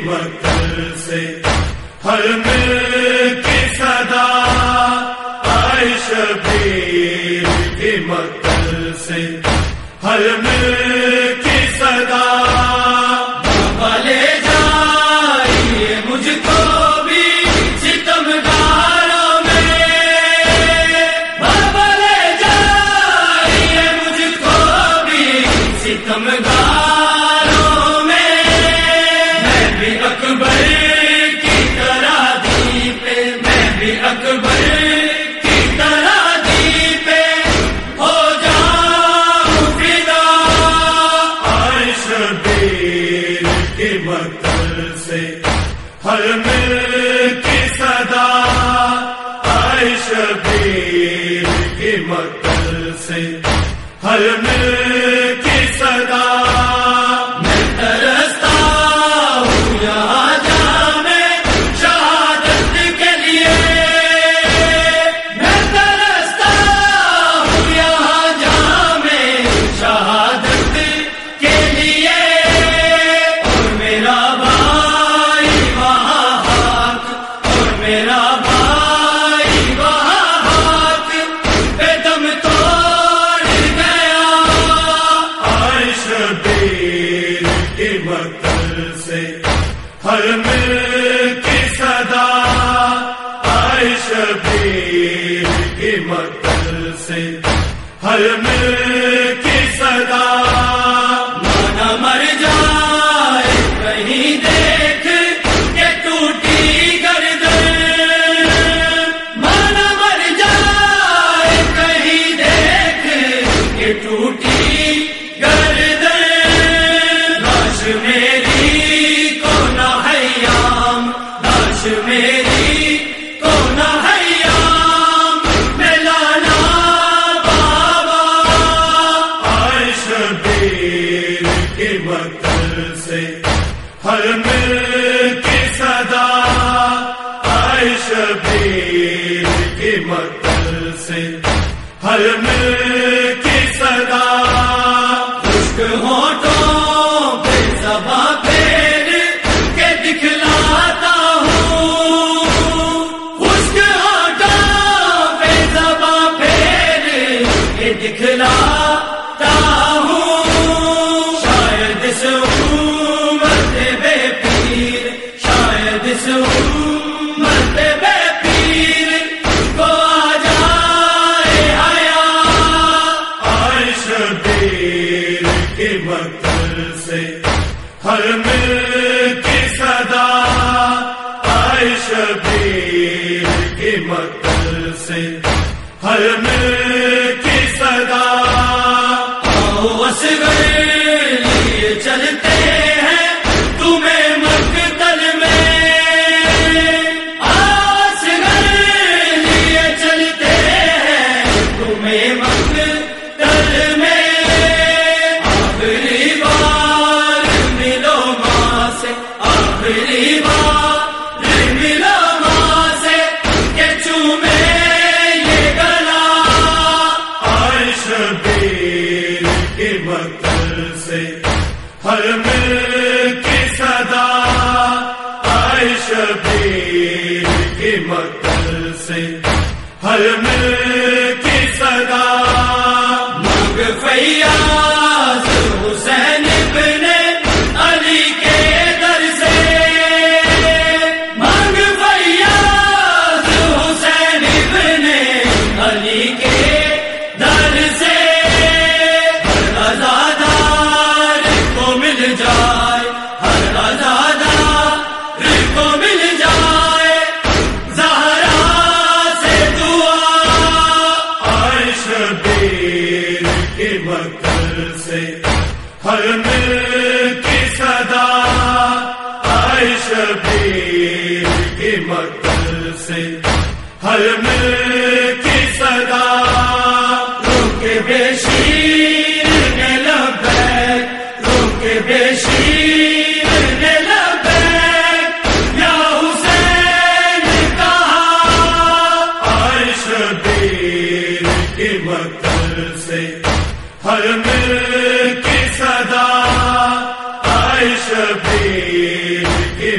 مقتل سے ہر مل کی صدا آئے شبیر کی مقتل سے ہر مل کی صدا لے جائیے مجھ کو بھی ستمگاروں میں، بابا لے جائیے مجھ کو بھی ستمگاروں میں، میں بھی اکبر کی ترازی پہ، میں بھی اکبر کی ترازی پہ ہو جاؤں فدا، آئے شبیر کی مقتل سے ہر مل کی صدا آئے شبیر کی مقتل سے ہر مل کی صدا میں ترستا ہوں یہاں جامِ شہادت کے لیے، میں ترستا ہوں یہاں جامِ شہادت کے لیے، اور میرا بھائی وہاں ہاتھ، اور میرا بھائی وہاں ہاتھ پہ دم توڑ گیا، آئے شبیر کی مقتل سے ہر مل کی صدا آئے شبیر کی مقتل سے ہر مل کی صدا مانا مر جائے کہیں دیکھ کے ٹوٹی گردن، مانا مر جائے کہیں دیکھ کے ٹوٹی گردن، لاش میری کو نہ حیام، لاش میری کو نہ حیام میں لانا بابا، آئے شبیر کی مقتل سے ہر مل کی صدا آئے شبیر کی مقتل سے ہر مل کی صدا خشک ہونٹوں پہ زباں پھیر کے دکھلاتا ہوں، خشک ہونٹوں پہ زباں پھیر کے دکھلاتا ہوں، شاید اس امت بے پیر، شاید اس امت بے پیر کو آ جائے حیا،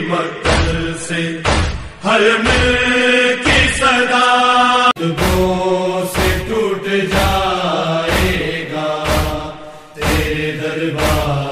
مقتل سے ہر مل کی صدا وہ سے ٹوٹ جائے گا تیرے دربار